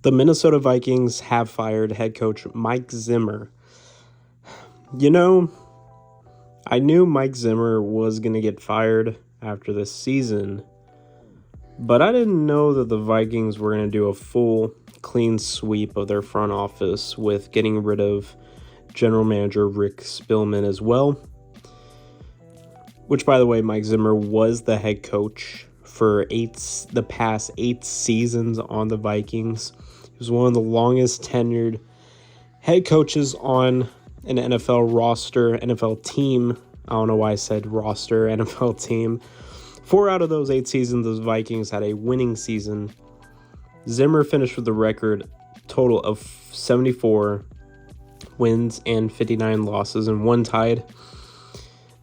The Minnesota Vikings have fired head coach Mike Zimmer. You know, I knew Mike Zimmer was going to get fired after this season, but I didn't know that the Vikings were going to do a full clean sweep of their front office with getting rid of general manager Rick Spielman as well. Which, by the way, Mike Zimmer was the head coach for the past 8 seasons on the Vikings. He was one of the longest tenured head coaches on an NFL roster, NFL team. I don't know why I said roster, NFL team. 4 out of those 8 seasons, the Vikings had a winning season. Zimmer finished with a record total of 74 wins and 59 losses and 1 tied.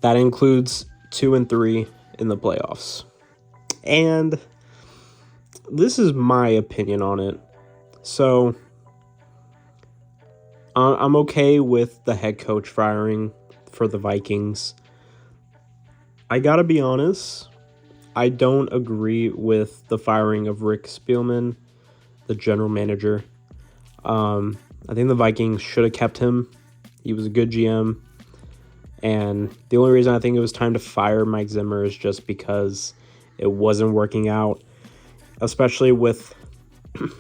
That includes 2 and 3 in the playoffs. And this is my opinion on it. So, I'm okay with the head coach firing for the Vikings. I gotta be honest, I don't agree with the firing of Rick Spielman, the general manager. I think the Vikings should have kept him. He was a good GM. And the only reason I think it was time to fire Mike Zimmer is just because it wasn't working out, especially with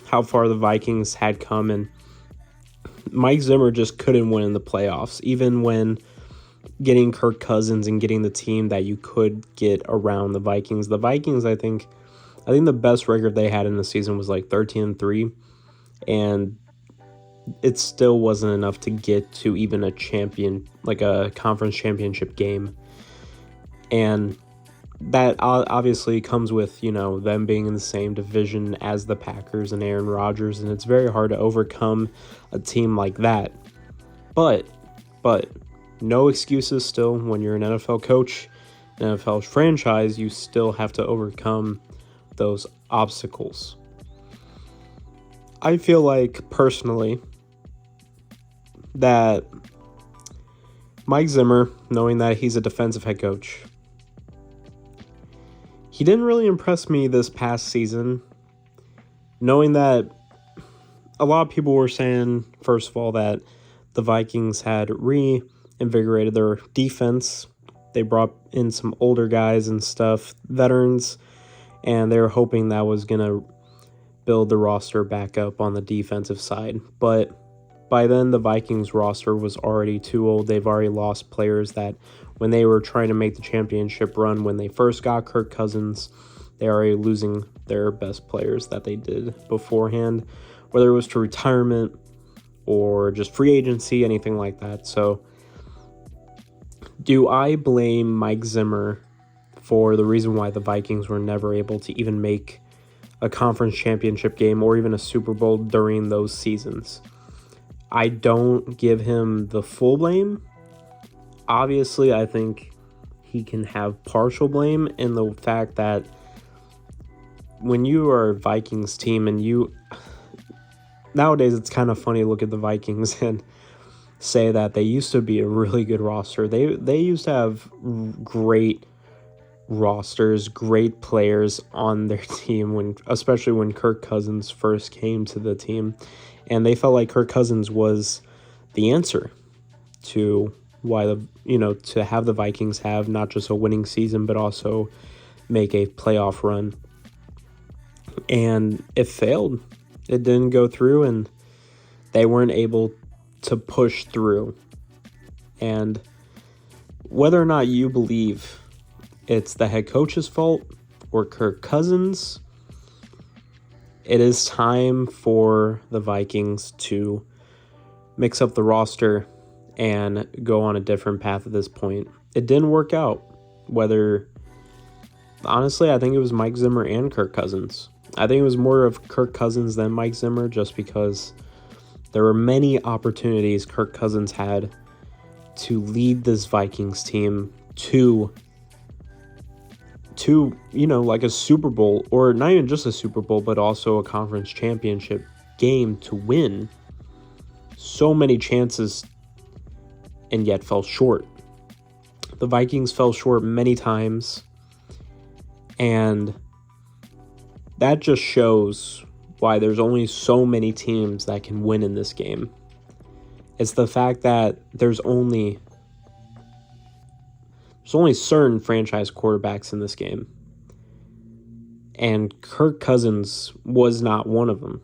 how far the Vikings had come, and Mike Zimmer just couldn't win in the playoffs, even when getting Kirk Cousins and getting the team that you could get around the Vikings. The Vikings, I think the best record they had in the season was like 13-3, and it still wasn't enough to get to even a conference championship game. And that obviously comes with, them being in the same division as the Packers and Aaron Rodgers, and it's very hard to overcome a team like that. But no excuses still. When you're an NFL coach, an NFL franchise, you still have to overcome those obstacles. I feel like, personally, that Mike Zimmer, knowing that he's a defensive head coach, he didn't really impress me this past season, knowing that a lot of people were saying, first of all, that the Vikings had reinvigorated their defense. They brought in some older guys and stuff, veterans, and they were hoping that was going to build the roster back up on the defensive side. But by then, the Vikings roster was already too old. They've already lost players that when they were trying to make the championship run, when they first got Kirk Cousins, they were already losing their best players that they did beforehand, whether it was to retirement or just free agency, anything like that. So, do I blame Mike Zimmer for the reason why the Vikings were never able to even make a conference championship game or even a Super Bowl during those seasons? I don't give him the full blame. Obviously, I think he can have partial blame in the fact that when you are a Vikings team and nowadays it's kind of funny to look at the Vikings and say that they used to be a really good roster. They used to have great rosters, great players on their team, especially when Kirk Cousins first came to the team. And they felt like Kirk Cousins was the answer to why to have the Vikings have not just a winning season, but also make a playoff run. And it failed. It didn't go through, and they weren't able to push through. And whether or not you believe it's the head coach's fault or Kirk Cousins, it is time for the Vikings to mix up the roster and go on a different path at this point. It didn't work out. Honestly, I think it was Mike Zimmer and Kirk Cousins. I think it was more of Kirk Cousins than Mike Zimmer, just because there were many opportunities Kirk Cousins had to lead this Vikings team to like a Super Bowl, or not even just a Super Bowl, but also a conference championship game to win. So many chances, and yet fell short. The Vikings fell short many times, and that just shows why there's only so many teams that can win in this game. It's the fact that there's only certain franchise quarterbacks in this game. And Kirk Cousins was not one of them.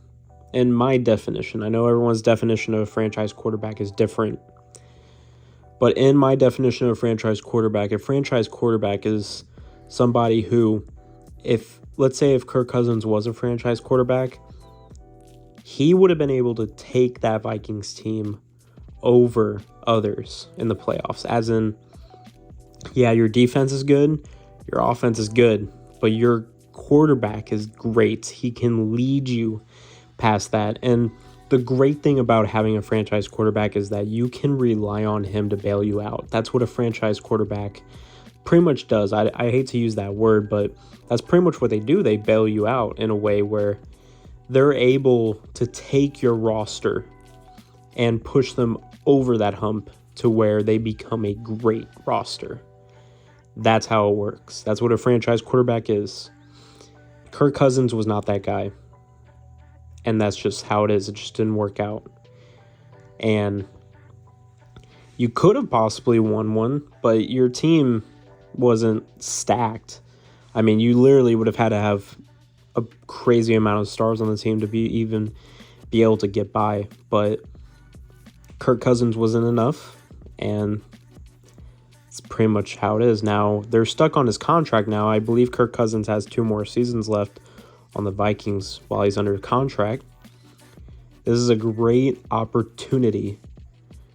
In my definition, I know everyone's definition of a franchise quarterback is different. But in my definition of a franchise quarterback is somebody who, let's say if Kirk Cousins was a franchise quarterback, he would have been able to take that Vikings team over others in the playoffs. As in, yeah, your defense is good, your offense is good, but your quarterback is great. He can lead you past that. And the great thing about having a franchise quarterback is that you can rely on him to bail you out. That's what a franchise quarterback pretty much does. I hate to use that word, but that's pretty much what they do. They bail you out in a way where they're able to take your roster and push them over that hump to where they become a great roster. That's how it works. That's what a franchise quarterback is. Kirk Cousins was not that guy. And that's just how it is. It just didn't work out. And you could have possibly won one, but your team wasn't stacked. I mean, you literally would have had to have a crazy amount of stars on the team to be able to get by. But Kirk Cousins wasn't enough, and it's pretty much how it is. Now, they're stuck on his contract now. I believe Kirk Cousins has 2 more seasons left on the Vikings while he's under contract. This is a great opportunity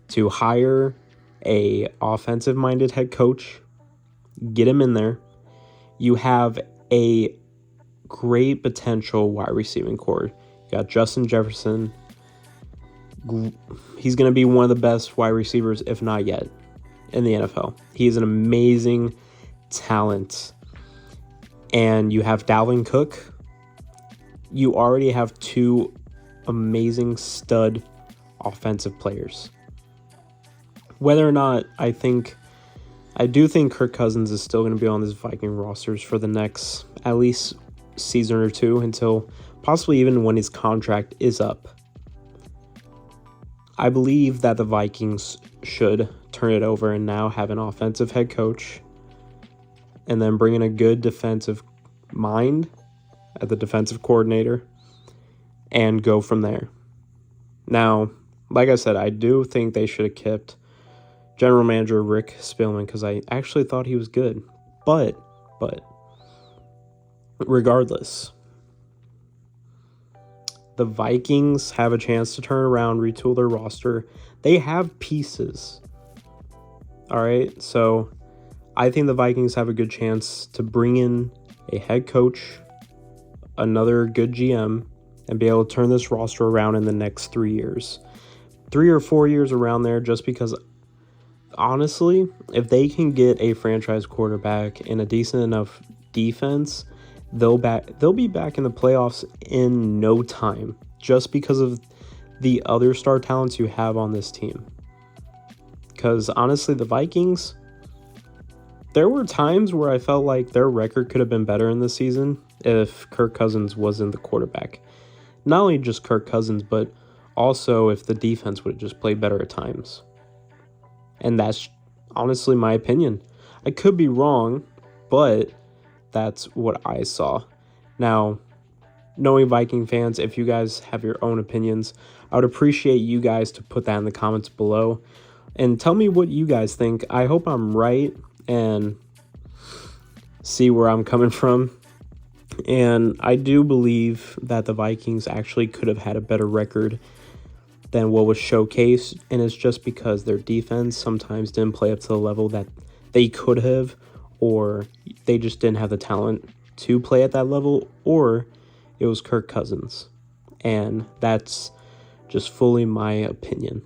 to hire a offensive-minded head coach, get him in there. You have a great potential wide receiving core. You got Justin Jefferson. He's going to be one of the best wide receivers, if not yet, in the NFL. He is an amazing talent. And you have Dalvin Cook. You already have 2 amazing stud offensive players. Whether or not I do think Kirk Cousins is still going to be on this Viking rosters for the next at least season or 2 until possibly even when his contract is up. I believe that the Vikings should turn it over and now have an offensive head coach and then bring in a good defensive mind at the defensive coordinator and go from there. Now, like I said, I do think they should have kept general manager Rick Spielman because I actually thought he was good. But regardless, the Vikings have a chance to turn around, retool their roster. They have pieces. All right, so I think the Vikings have a good chance to bring in a head coach, another good GM, and be able to turn this roster around in the next 3 years. 3 or 4 years around there, just because, honestly, if they can get a franchise quarterback and a decent enough defense, they'll be back in the playoffs in no time, just because of the other star talents you have on this team. Because, honestly, the Vikings, there were times where I felt like their record could have been better in this season if Kirk Cousins wasn't the quarterback. Not only just Kirk Cousins, but also if the defense would have just played better at times. And that's honestly my opinion. I could be wrong, but that's what I saw. Now, knowing Viking fans, if you guys have your own opinions, I would appreciate you guys to put that in the comments below. And tell me what you guys think. I hope I'm right and see where I'm coming from. And I do believe that the Vikings actually could have had a better record than what was showcased. And it's just because their defense sometimes didn't play up to the level that they could have, or they just didn't have the talent to play at that level, or it was Kirk Cousins. And that's just fully my opinion.